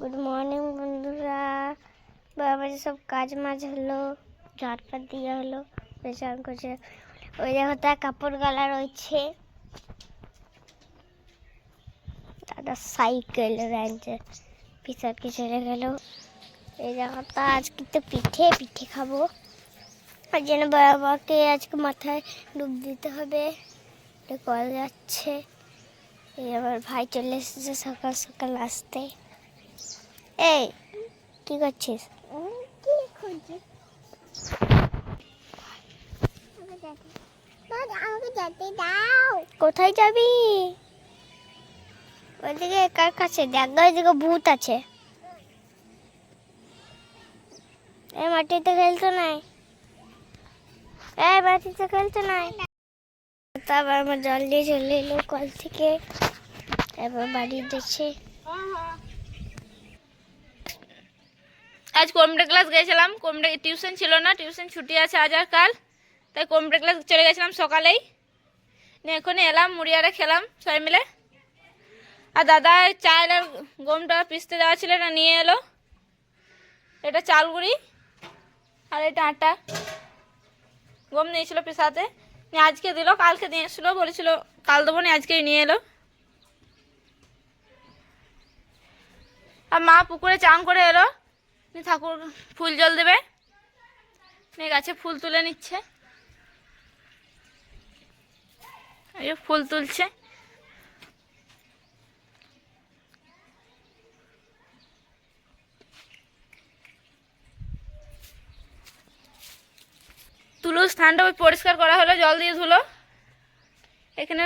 Good morning বন্ধুরা। বাবা সব কাজ মাজ হলো, ঝটপট দিয়ে হলো, স্নান করছে। ওই দেখো তার কাপড় গালা রয়েছে, দাদা সাইকেল রাখছে, পিসাকে ছেড়ে গেল। এই জায়গাটা আজকে তো পিঠে পিঠে খাবো, আর জন্য বাবাকে আজকে মাথায় ডুব দিতে হবে। কল যাচ্ছে, এই আমার ভাই চলে এসেছে সকাল সকাল আসতে। এই কি করছিস? কোথায় যাবি? ওইদিকে কার কাছে দেখ, ওইদিকে ভূত আছে। এই মাটিতে খেলতে নাই, এই মাটিতে খেলতে নাই। তারপর আমার জল দিয়ে চলে এলো কল থেকে, এবার বাড়ি দিচ্ছে। আজ কম্পিউটার ক্লাস গেছিলাম, কম্পিউটার টিউশন ছিল না, টিউশন ছুটি আছে আজ আর কাল, তাই কম্পিউটার ক্লাস চলে গেছিলাম সকালেই। এখন এলাম, মুড়িয়ারে খেলাম সবাই মিলে। আর দাদা চাল আর গমটা পিসতে দেওয়া ছিল, এটা নিয়ে এলো। এটা চাল গুঁড়ি আর এটা আটা, গম নিয়েছিল পিসাতে, নিয়ে আজকে দিল, কালকে দিয়ে এসেছিলো, বলেছিল কাল দেবো না, আজকেই নিয়ে এলো। আর মা পুকুরে চান করে এলো, ঠাকুর ফুল জল দেবে, গাছে ফুল তুলে নিচ্ছে, ফুল তুলছে। তুলো স্থানটা ওই পরিষ্কার করা হলো, জল দিয়ে ধুলো। এখানে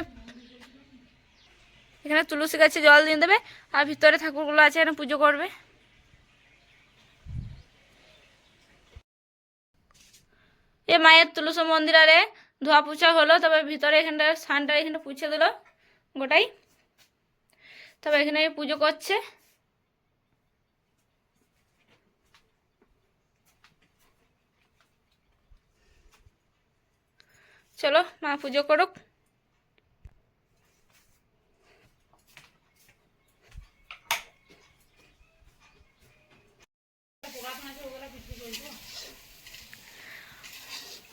এখানে তুলসী গাছে জল দিয়ে দেবে, আর ভিতরে ঠাকুরগুলো আছে, এখানে পুজো করবে। এ মায়ের তুলসী মন্দির আরে ধোয়া পুছা হলো, তবে ভিতরে এখানটা স্থানটা এখানটা পুছে দিল গোটাই, তবে এখানে পুজো করছে। চলো মা পুজো করুক।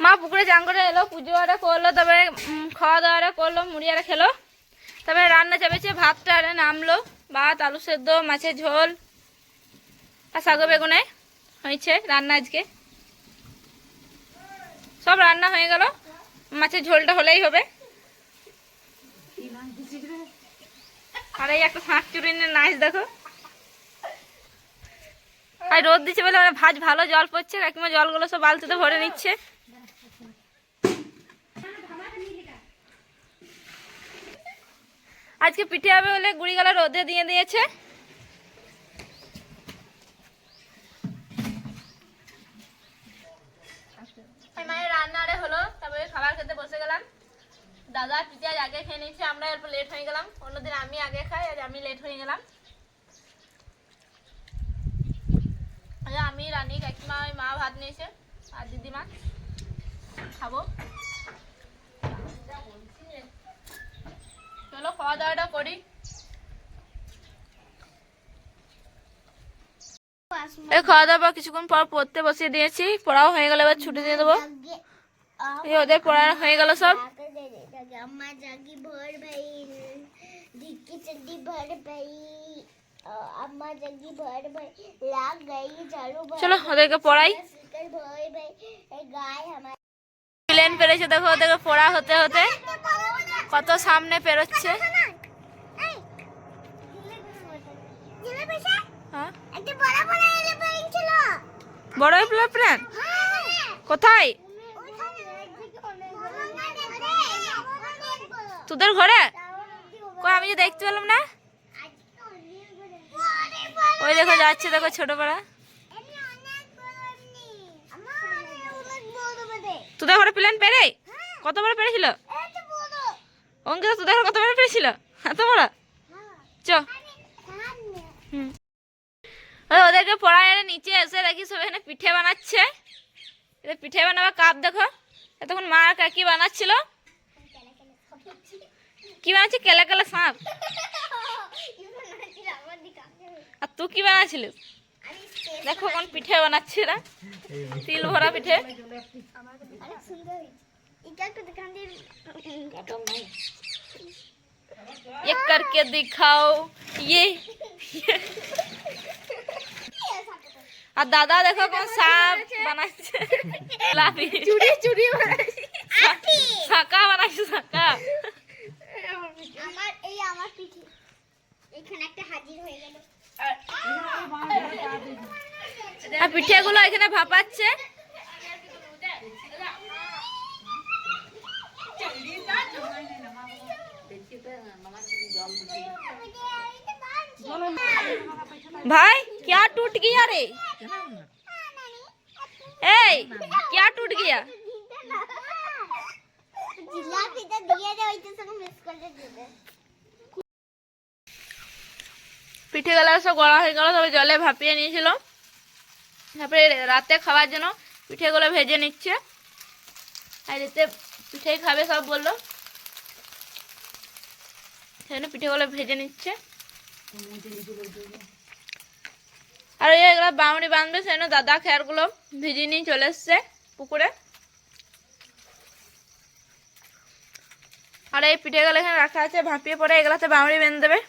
মা পুকুরে চান করে এলো, পুজো আরে করলো, তবে খাওয়া দাওয়া করলো, মুড়ি আরে খেলো, তবে রান্না চাপেছে। ভাতটা আরে নামলো, ভাত, আলু সেদ্ধ, মাছের ঝোল আর শাক বেগুনে হয়েছে রান্না আজকে। সব রান্না হয়ে গেল, মাছের ঝোলটা হলেই হবে। আর এই একটা শাঁখ চুরিনের নাচ দেখো, আর রোদ দিচ্ছে বলে ভাজ ভালো জল পড়ছে, কাকিমা জলগুলো সব বালতিতে ভরে নিচ্ছে। আজকে পিঠে হবে বলে গুড়িগুলো রোদে দিয়ে দিয়েছে। মায়ের রান্না আরে হলো, তারপরে খাবার খেতে বসে গেলাম। দাদা পিঠে আজ আগে খেয়ে নিয়েছে, আমরা এরপর লেট হয়ে গেলাম। অন্যদিন আমি আগে খাই, আজ আমি লেট হয়ে গেলাম। আমি, রানী, কাকিমা, মা ভাত নিয়েছে, আর দিদিমা খাবো। চলো খাওয়া দাওয়াটা করি। এই খাওয়া দাওয়া কিছুক্ষণ পর পড়তে বসিয়ে দিয়েছি, পড়াও হয়ে গেল, এবার ছুটি দিয়ে দেবো। ওদের পড়া হয়ে গেল সব। চলো ওদেরকে পড়াই। প্লেন পেরেছে দেখো, ওদেরকে পড়া হতে হতে কত সামনে পেরোচ্ছে। বড় এরোপ্লেন কোথায়? তোদের ঘরে? কই আমি যে দেখতে পেলাম না। ওই দেখো যাচ্ছে, দেখো ছোট পাড়া। তোদের ঘরে প্লেন পেরে? কত বড় পেরেছিল? অঙ্কিতা তোদের ঘরে কত বড় পেরেছিল? এত বড়? চ ওদেরকে পড়ায়, নিচে এসে দেখি সব এখানে পিঠে বানাচ্ছে। পিঠে বানাবার কাপ দেখো, তখন মা আর কাকি বানাচ্ছিল। কি বানাচ্ছে? কেলা কেলা সাপ। আর তুই কি বানাচ্ছিলি? দেখো কোন পিঠে বানাচ্ছে না, তিল ভরা পিঠে। ये करके दिखाओ ये। আর দাদা দেখো কোন সাপ বানাচ্ছে, লাফি চুড়ি চুড়ি শাকা বানাচ্ছে, শাকা। আমার পিঠে এখানে একটা হাজির হয়ে গেল। আর পিঠেগুলো এখানে ভাপাচ্ছে। भाई क्या टूट गया रे? ए क्या टूट गया? পিঠে গেলা সব গড়া হয়ে গেল, তবে জলে ভাপিয়ে নিয়েছিল। তারপরে রাতে খাওয়ার জন্য পিঠেগুলো ভেজে নিচ্ছে। আর এতে পিঠে খাবে সব বললো, সেখানে পিঠেগুলো ভেজে নিচ্ছে। আর এগুলো বাউড়ি বাঁধবে, সেজন্য দাদা খেয়ারগুলো ভিজিয়ে নিয়ে চলে এসছে পুকুরে। আর এই পিঠেগুলো এখানে রাখা আছে, ভাপিয়ে পরে এগুলাতে বাউড়ি বেঁধে দেবে।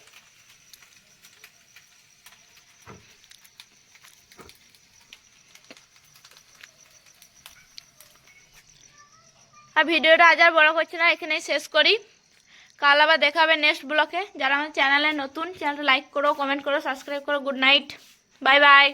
আর ভিডিওটা আজ আর বড় করছি না, এখানেই শেষ করি। কাল আবার দেখা হবে নেক্সট ব্লগে। যারা আমার চ্যানেলে নতুন, চ্যানেলটা লাইক করো, কমেন্ট করো, সাবস্ক্রাইব করো। Good night, bye bye.